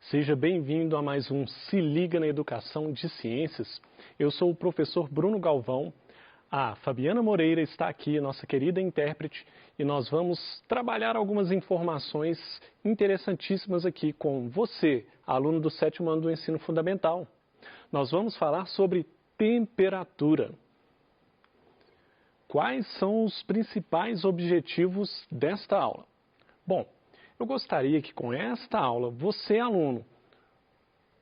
Seja bem-vindo a mais um Se Liga na Educação de Ciências. Eu sou o professor Bruno Galvão. A Fabiana Moreira está aqui, nossa querida intérprete, e nós vamos trabalhar algumas informações interessantíssimas aqui com você, aluno do 7º ano do Ensino Fundamental. Nós vamos falar sobre temperatura. Quais são os principais objetivos desta aula? Bom, eu gostaria que com esta aula, você, aluno,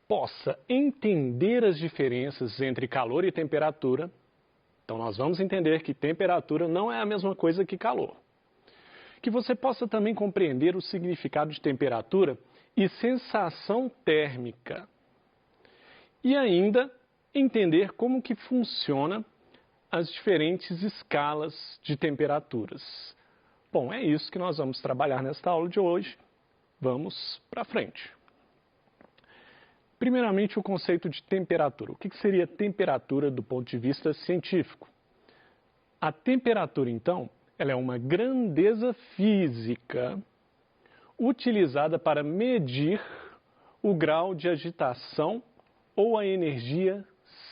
possa entender as diferenças entre calor e temperatura. Então, nós vamos entender que temperatura não é a mesma coisa que calor. Que você possa também compreender o significado de temperatura e sensação térmica. E ainda entender como que funciona as diferentes escalas de temperaturas. Bom, é isso que nós vamos trabalhar nesta aula de hoje. Vamos para frente. Primeiramente, o conceito de temperatura. O que seria temperatura do ponto de vista científico? A temperatura, então, ela é uma grandeza física utilizada para medir o grau de agitação ou a energia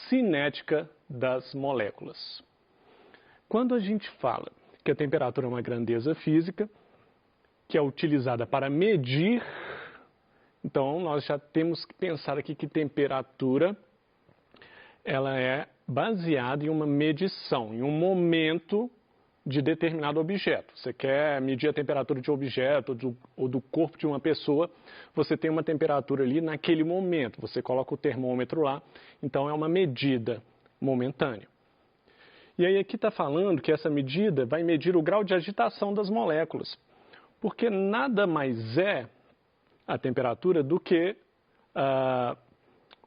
cinética das moléculas. Quando a gente fala que a temperatura é uma grandeza física, que é utilizada para medir, então nós já temos que pensar aqui que temperatura ela é baseada em uma medição, em um momento de determinado objeto. Você quer medir a temperatura de um objeto ou do corpo de uma pessoa, você tem uma temperatura ali naquele momento, você coloca o termômetro lá, então é uma medida momentânea. E aí aqui está falando que essa medida vai medir o grau de agitação das moléculas, porque nada mais é a temperatura do que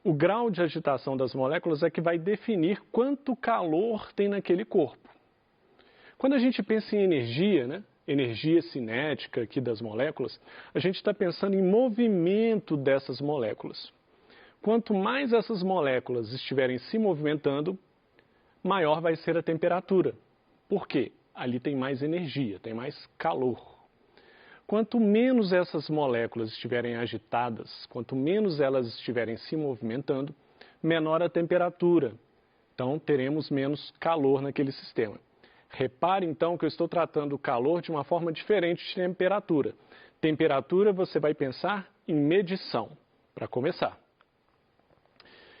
o grau de agitação das moléculas é que vai definir quanto calor tem naquele corpo. Quando a gente pensa em energia, né, energia cinética aqui das moléculas, a gente está pensando em movimento dessas moléculas. Quanto mais essas moléculas estiverem se movimentando, maior vai ser a temperatura. Por quê? Ali tem mais energia, tem mais calor. Quanto menos essas moléculas estiverem agitadas, quanto menos elas estiverem se movimentando, menor a temperatura. Então, teremos menos calor naquele sistema. Repare, então, que eu estou tratando o calor de uma forma diferente de temperatura. Temperatura, você vai pensar em medição, para começar.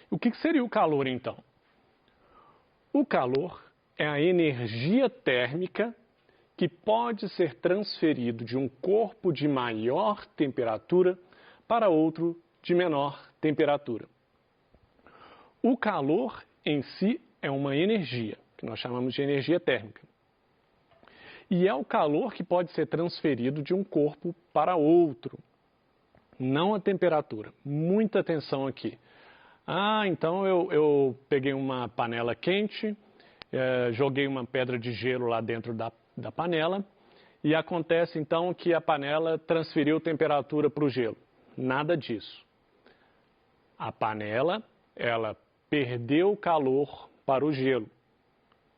O que seria o calor, então? O calor é a energia térmica que pode ser transferido de um corpo de maior temperatura para outro de menor temperatura. O calor em si é uma energia, que nós chamamos de energia térmica. E é o calor que pode ser transferido de um corpo para outro, não a temperatura. Muita atenção aqui. Então eu peguei uma panela quente, joguei uma pedra de gelo lá dentro da panela e acontece então que a panela transferiu temperatura para o gelo. Nada disso. A panela, ela perdeu calor para o gelo.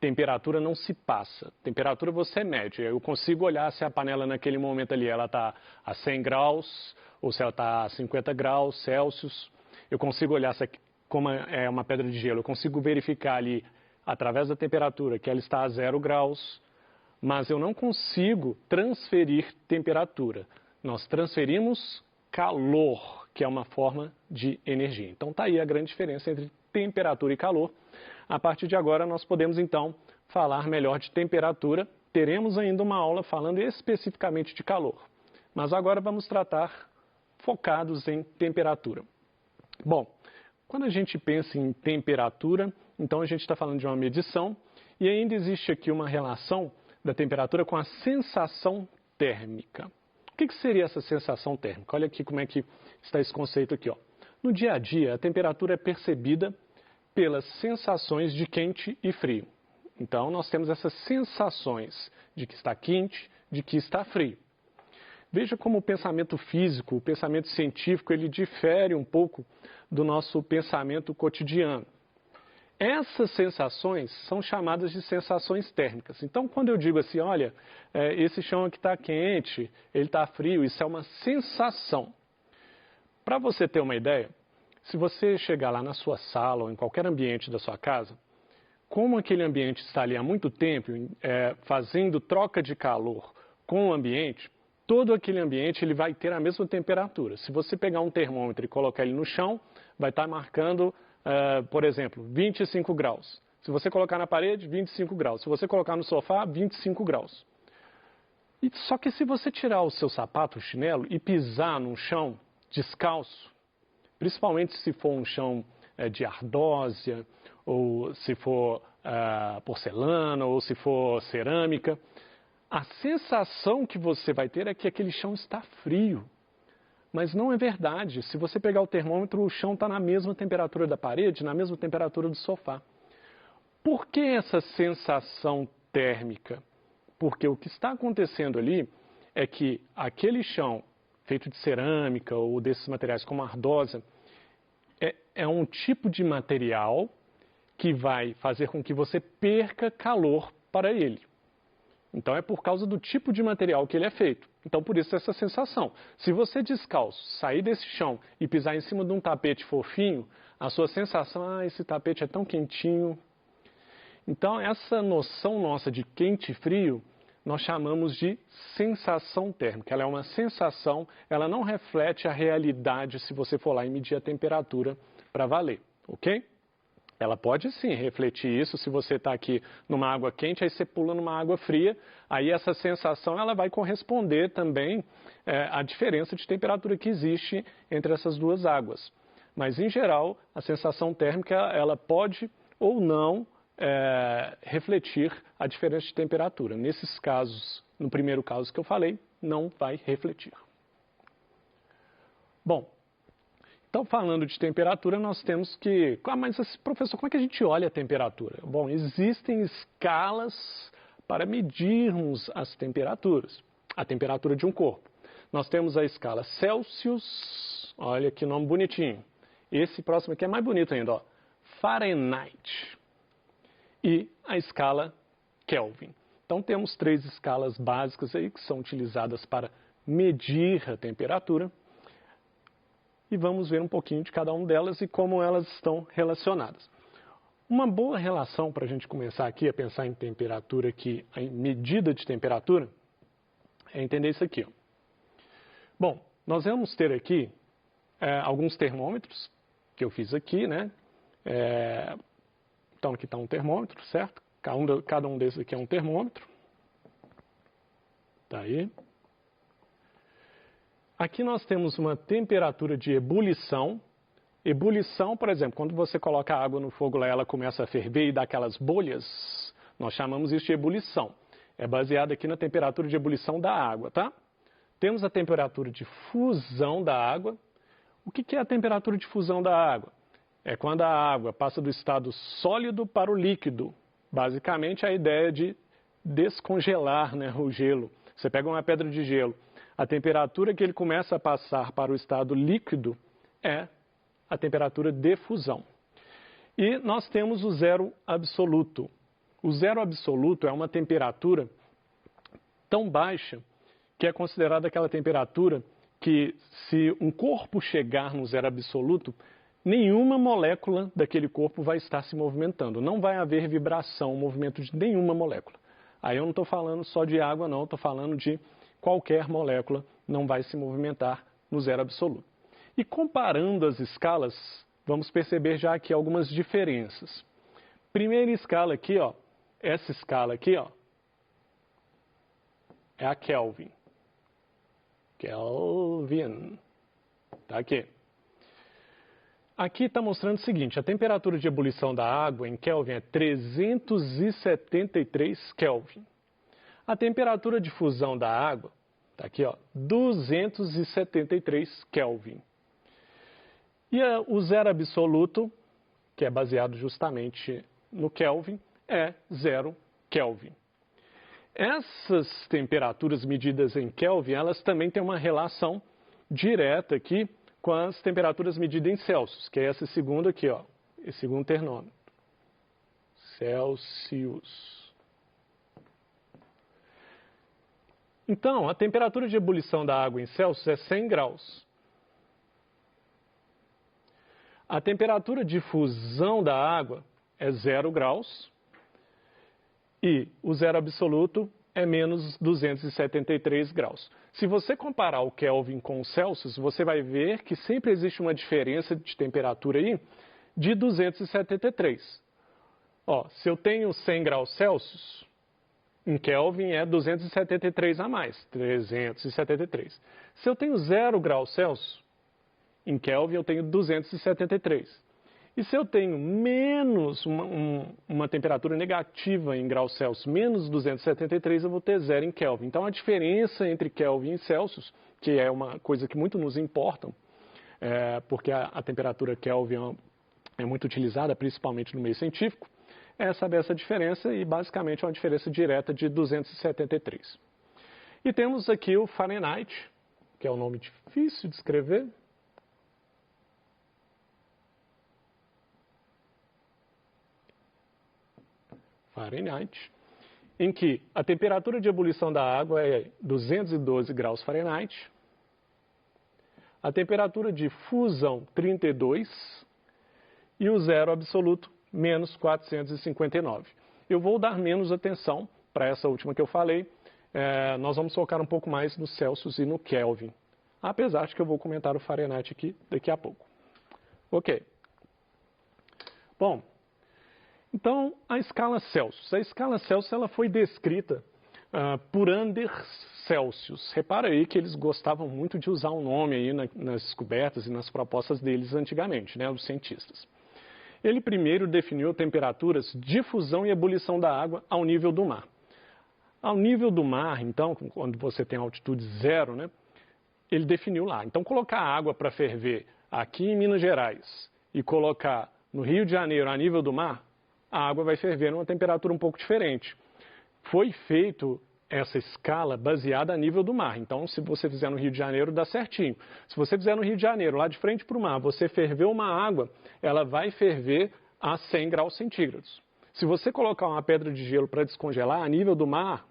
Temperatura não se passa. Temperatura você mede. Eu consigo olhar se a panela naquele momento ali ela está a 100 graus ou se ela está a 50 graus Celsius. Eu consigo olhar se, como é uma pedra de gelo, eu consigo verificar ali através da temperatura que ela está a 0 graus, mas eu não consigo transferir temperatura. Nós transferimos calor, que é uma forma de energia. Então está aí a grande diferença entre temperatura e calor. A partir de agora nós podemos então falar melhor de temperatura. Teremos ainda uma aula falando especificamente de calor. Mas agora vamos tratar focados em temperatura. Bom, quando a gente pensa em temperatura, então a gente está falando de uma medição e ainda existe aqui uma relação da temperatura com a sensação térmica. O que seria essa sensação térmica? Olha aqui como é que está esse conceito aqui. No dia a dia, a temperatura é percebida pelas sensações de quente e frio. Então, nós temos essas sensações de que está quente, de que está frio. Veja como o pensamento físico, o pensamento científico, ele difere um pouco do nosso pensamento cotidiano. Essas sensações são chamadas de sensações térmicas. Então, quando eu digo assim, olha, esse chão aqui está quente, ele está frio, isso é uma sensação. Para você ter uma ideia, se você chegar lá na sua sala ou em qualquer ambiente da sua casa, como aquele ambiente está ali há muito tempo, fazendo troca de calor com o ambiente, todo aquele ambiente ele vai ter a mesma temperatura. Se você pegar um termômetro e colocar ele no chão, vai estar marcando, por exemplo, 25 graus. Se você colocar na parede, 25 graus. Se você colocar no sofá, 25 graus. Só que se você tirar o seu sapato, o chinelo, e pisar num chão descalço, principalmente se for um chão de ardósia, ou se for porcelana, ou se for cerâmica, a sensação que você vai ter é que aquele chão está frio. Mas não é verdade. Se você pegar o termômetro, o chão está na mesma temperatura da parede, na mesma temperatura do sofá. Por que essa sensação térmica? Porque o que está acontecendo ali é que aquele chão feito de cerâmica ou desses materiais como a ardósia é um tipo de material que vai fazer com que você perca calor para ele. Então é por causa do tipo de material que ele é feito. Então por isso essa sensação. Se você descalço sair desse chão e pisar em cima de um tapete fofinho, a sua sensação, esse tapete é tão quentinho. Então essa noção nossa de quente e frio, nós chamamos de sensação térmica. Ela é uma sensação, ela não reflete a realidade se você for lá e medir a temperatura para valer, ok? Ela pode sim refletir isso, se você está aqui numa água quente, aí você pula numa água fria, aí essa sensação ela vai corresponder também à diferença de temperatura que existe entre essas duas águas. Mas em geral, a sensação térmica ela pode ou não refletir a diferença de temperatura. Nesses casos, no primeiro caso que eu falei, não vai refletir. Bom, então falando de temperatura, nós temos que... mas professor, como é que a gente olha a temperatura? Bom, existem escalas para medirmos as temperaturas, a temperatura de um corpo. Nós temos a escala Celsius, olha que nome bonitinho. Esse próximo aqui é mais bonito ainda, ó, Fahrenheit. E a escala Kelvin. Então temos 3 escalas básicas aí que são utilizadas para medir a temperatura. E vamos ver um pouquinho de cada uma delas e como elas estão relacionadas. Uma boa relação para a gente começar aqui a pensar em temperatura, aqui, em medida de temperatura, é entender isso aqui. Ó. Bom, nós vamos ter aqui alguns termômetros que eu fiz aqui, né? Então aqui está um termômetro, certo? Cada um desses aqui é um termômetro. Tá aí. Aqui nós temos uma temperatura de ebulição. Ebulição, por exemplo, quando você coloca a água no fogo lá, ela começa a ferver e dá aquelas bolhas, nós chamamos isso de ebulição. É baseado aqui na temperatura de ebulição da água, tá? Temos a temperatura de fusão da água. O que é a temperatura de fusão da água? É quando a água passa do estado sólido para o líquido. Basicamente a ideia de descongelar, né, o gelo. Você pega uma pedra de gelo, a temperatura que ele começa a passar para o estado líquido é a temperatura de fusão. E nós temos o zero absoluto. O zero absoluto é uma temperatura tão baixa que é considerada aquela temperatura que, se um corpo chegar no zero absoluto, nenhuma molécula daquele corpo vai estar se movimentando. Não vai haver vibração, movimento de nenhuma molécula. Aí eu não estou falando só de água, não. Estou falando de qualquer molécula não vai se movimentar no zero absoluto. E comparando as escalas, vamos perceber já aqui algumas diferenças. Primeira escala aqui, ó, essa escala aqui, ó, é a Kelvin. Kelvin. Tá aqui. Aqui está mostrando o seguinte, a temperatura de ebulição da água em Kelvin é 373 Kelvin. A temperatura de fusão da água, está aqui, ó, 273 Kelvin. E o zero absoluto, que é baseado justamente no Kelvin, é 0 Kelvin. Essas temperaturas medidas em Kelvin, elas também têm uma relação direta aqui com as temperaturas medidas em Celsius, que é esse segundo aqui, ó, esse segundo termômetro. Celsius. Então, a temperatura de ebulição da água em Celsius é 100 graus. A temperatura de fusão da água é 0 graus e o zero absoluto é menos 273 graus. Se você comparar o Kelvin com o Celsius, você vai ver que sempre existe uma diferença de temperatura aí de 273. Ó, se eu tenho 100 graus Celsius, em Kelvin é 273 a mais, 373. Se eu tenho 0 graus Celsius, em Kelvin eu tenho 273. E se eu tenho menos uma temperatura negativa em graus Celsius, menos 273, eu vou ter 0 em Kelvin. Então, a diferença entre Kelvin e Celsius, que é uma coisa que muito nos importa, porque a temperatura Kelvin é muito utilizada, principalmente no meio científico, é saber essa diferença e, basicamente, é uma diferença direta de 273. E temos aqui o Fahrenheit, que é um nome difícil de escrever. Fahrenheit, em que a temperatura de ebulição da água é 212 graus Fahrenheit, a temperatura de fusão 32 e o zero absoluto menos 459. Eu vou dar menos atenção para essa última que eu falei, nós vamos focar um pouco mais no Celsius e no Kelvin, apesar de que eu vou comentar o Fahrenheit aqui daqui a pouco. Ok. Bom, então, a escala Celsius. A escala Celsius ela foi descrita por Anders Celsius. Repara aí que eles gostavam muito de usar o nome aí nas descobertas e nas propostas deles antigamente, né, os cientistas. Ele primeiro definiu temperaturas de fusão e ebulição da água ao nível do mar. Ao nível do mar, então, quando você tem altitude zero, né, ele definiu lá. Então, colocar água para ferver aqui em Minas Gerais e colocar no Rio de Janeiro a nível do mar, a água vai ferver numa temperatura um pouco diferente. Foi feito essa escala baseada a nível do mar. Então, se você fizer no Rio de Janeiro, dá certinho. Se você fizer no Rio de Janeiro, lá de frente para o mar, você ferver uma água, ela vai ferver a 100 graus centígrados. Se você colocar uma pedra de gelo para descongelar a nível do mar,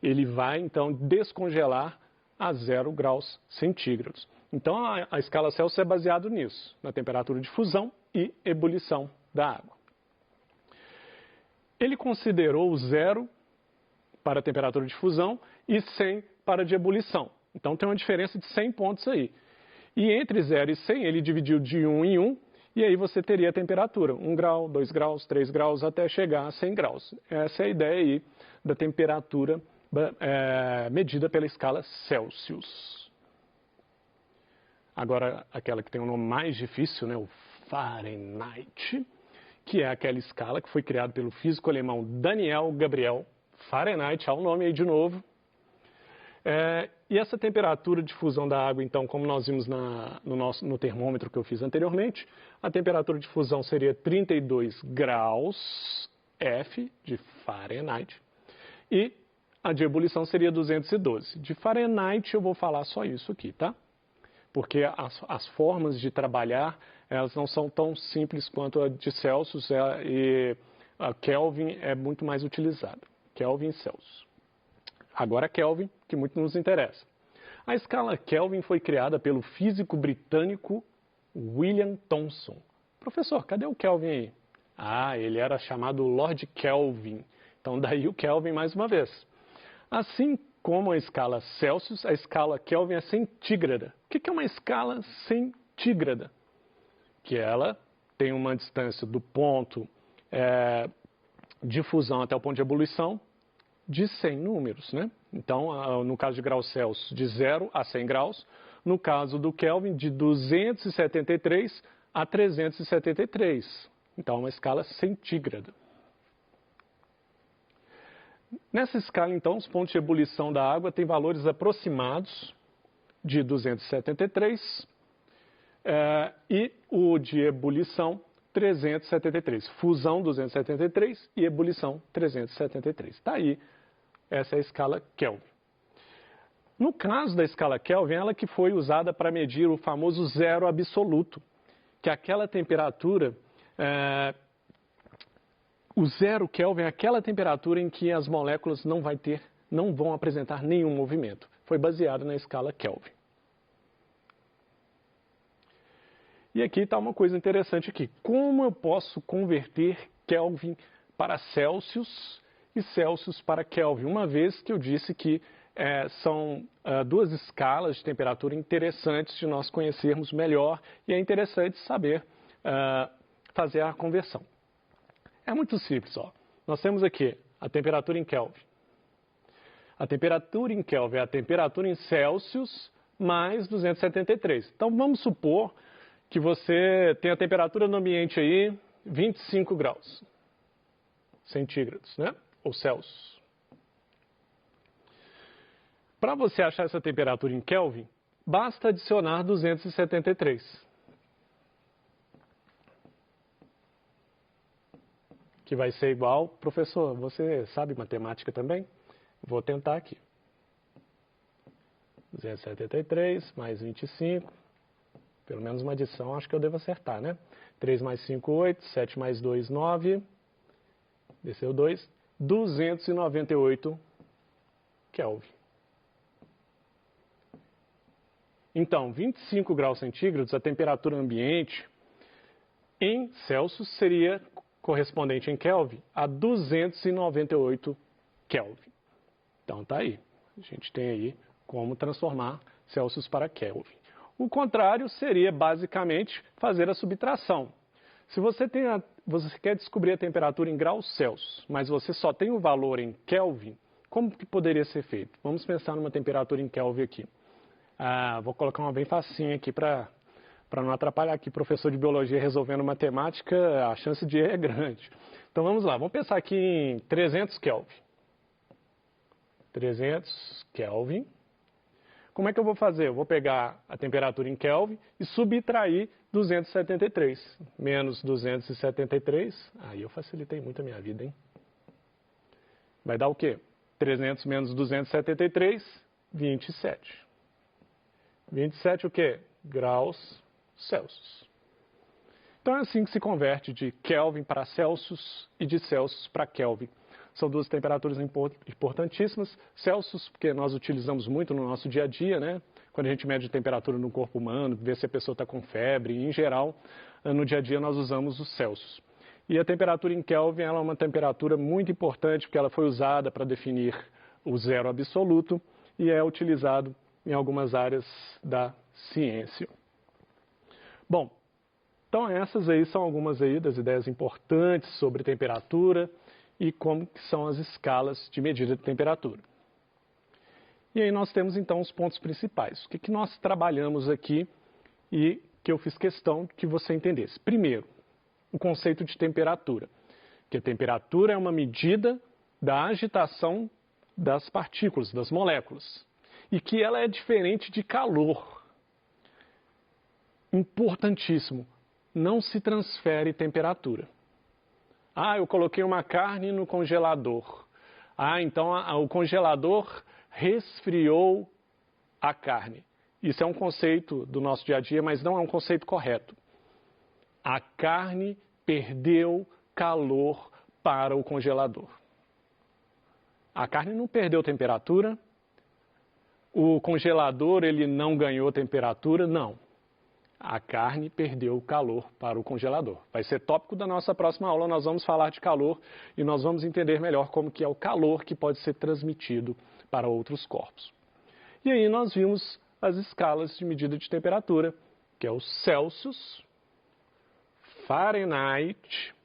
ele vai, então, descongelar a 0 graus centígrados. Então, a escala Celsius é baseada nisso, na temperatura de fusão e ebulição da água. Ele considerou o 0 para a temperatura de fusão e 100 para a de ebulição. Então, tem uma diferença de 100 pontos aí. E entre 0 e 100, ele dividiu de 1 em 1, e aí você teria a temperatura, 1 grau, 2 graus, 3 graus, até chegar a 100 graus. Essa é a ideia aí da temperatura medida pela escala Celsius. Agora, aquela que tem um nome mais difícil, né, o Fahrenheit, que é aquela escala que foi criada pelo físico alemão Daniel Gabriel Fahrenheit, há um nome aí de novo. E essa temperatura de fusão da água, então, como nós vimos no termômetro que eu fiz anteriormente, a temperatura de fusão seria 32 graus F de Fahrenheit e a de ebulição seria 212. De Fahrenheit eu vou falar só isso aqui, tá? Porque as formas de trabalhar, elas não são tão simples quanto a de Celsius e a Kelvin é muito mais utilizada. Kelvin e Celsius. Agora Kelvin, que muito nos interessa. A escala Kelvin foi criada pelo físico britânico William Thomson. Professor, cadê o Kelvin aí? Ah, ele era chamado Lord Kelvin. Então daí o Kelvin mais uma vez. Assim como a escala Celsius, a escala Kelvin é centígrada. O que é uma escala centígrada? Que ela tem uma distância do ponto de fusão até o ponto de ebulição de 100 números, né? Então, no caso de graus Celsius, de 0 a 100 graus. No caso do Kelvin, de 273 a 373. Então, é uma escala centígrada. Nessa escala, então, os pontos de ebulição da água têm valores aproximados de 273 e o de ebulição 373. Fusão 273 e ebulição 373. Está aí, essa é a escala Kelvin. No caso da escala Kelvin, ela que foi usada para medir o famoso zero absoluto, que é aquela temperatura... O zero Kelvin é aquela temperatura em que as moléculas não vão apresentar nenhum movimento. Foi baseado na escala Kelvin. E aqui está uma coisa interessante aqui. Como eu posso converter Kelvin para Celsius e Celsius para Kelvin? Uma vez que eu disse que são duas escalas de temperatura interessantes de nós conhecermos melhor e é interessante saber fazer a conversão. É muito simples, ó. Nós temos aqui a temperatura em Kelvin. A temperatura em Kelvin é a temperatura em Celsius mais 273. Então vamos supor que você tem a temperatura no ambiente aí 25 graus centígrados, né? Ou Celsius. Para você achar essa temperatura em Kelvin, basta adicionar 273. Que vai ser igual, professor, você sabe matemática também? Vou tentar aqui. 273 mais 25, pelo menos uma adição, acho que eu devo acertar, né? 3 mais 5, 8, 7 mais 2, 9, desceu 2, 298 Kelvin. Então, 25 graus centígrados, a temperatura ambiente em Celsius seria correspondente em Kelvin a 298 Kelvin. Então, tá aí. A gente tem aí como transformar Celsius para Kelvin. O contrário seria, basicamente, fazer a subtração. Se você quer descobrir a temperatura em graus Celsius, mas você só tem o valor em Kelvin, como que poderia ser feito? Vamos pensar numa temperatura em Kelvin aqui. Vou colocar uma bem facinha aqui para não atrapalhar aqui. Professor de biologia resolvendo matemática, a chance de erro é grande. Então vamos lá, vamos pensar aqui em 300 Kelvin. 300 Kelvin. Como é que eu vou fazer? Eu vou pegar a temperatura em Kelvin e subtrair 273. Menos 273. Aí eu facilitei muito a minha vida, hein? Vai dar o quê? 300 menos 273, 27. 27 o quê? Graus Celsius. Então é assim que se converte de Kelvin para Celsius e de Celsius para Kelvin. São duas temperaturas importantíssimas. Celsius, porque nós utilizamos muito no nosso dia a dia, né? Quando a gente mede a temperatura no corpo humano, vê se a pessoa está com febre, e, em geral, no dia a dia nós usamos os Celsius. E a temperatura em Kelvin ela é uma temperatura muito importante, porque ela foi usada para definir o zero absoluto e é utilizado em algumas áreas da ciência. Bom, então essas aí são algumas aí das ideias importantes sobre temperatura e como que são as escalas de medida de temperatura. E aí nós temos então os pontos principais. O que nós trabalhamos aqui e que eu fiz questão que você entendesse. Primeiro, o conceito de temperatura, que a temperatura é uma medida da agitação das partículas, das moléculas, e que ela é diferente de calor. Importantíssimo, não se transfere temperatura. Eu coloquei uma carne no congelador. Então o congelador resfriou a carne. Isso é um conceito do nosso dia a dia, mas não é um conceito correto. A carne perdeu calor para o congelador. A carne não perdeu temperatura. O congelador ele não ganhou temperatura, não. A carne perdeu calor para o congelador. Vai ser tópico da nossa próxima aula, nós vamos falar de calor e nós vamos entender melhor como que é o calor que pode ser transmitido para outros corpos. E aí nós vimos as escalas de medida de temperatura, que é o Celsius, Fahrenheit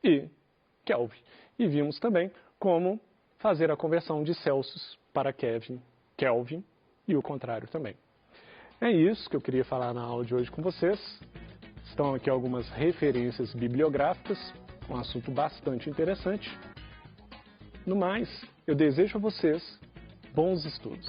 e Kelvin. E vimos também como fazer a conversão de Celsius para Kelvin e o contrário também. É isso que eu queria falar na aula de hoje com vocês. Estão aqui algumas referências bibliográficas, um assunto bastante interessante. No mais, eu desejo a vocês bons estudos.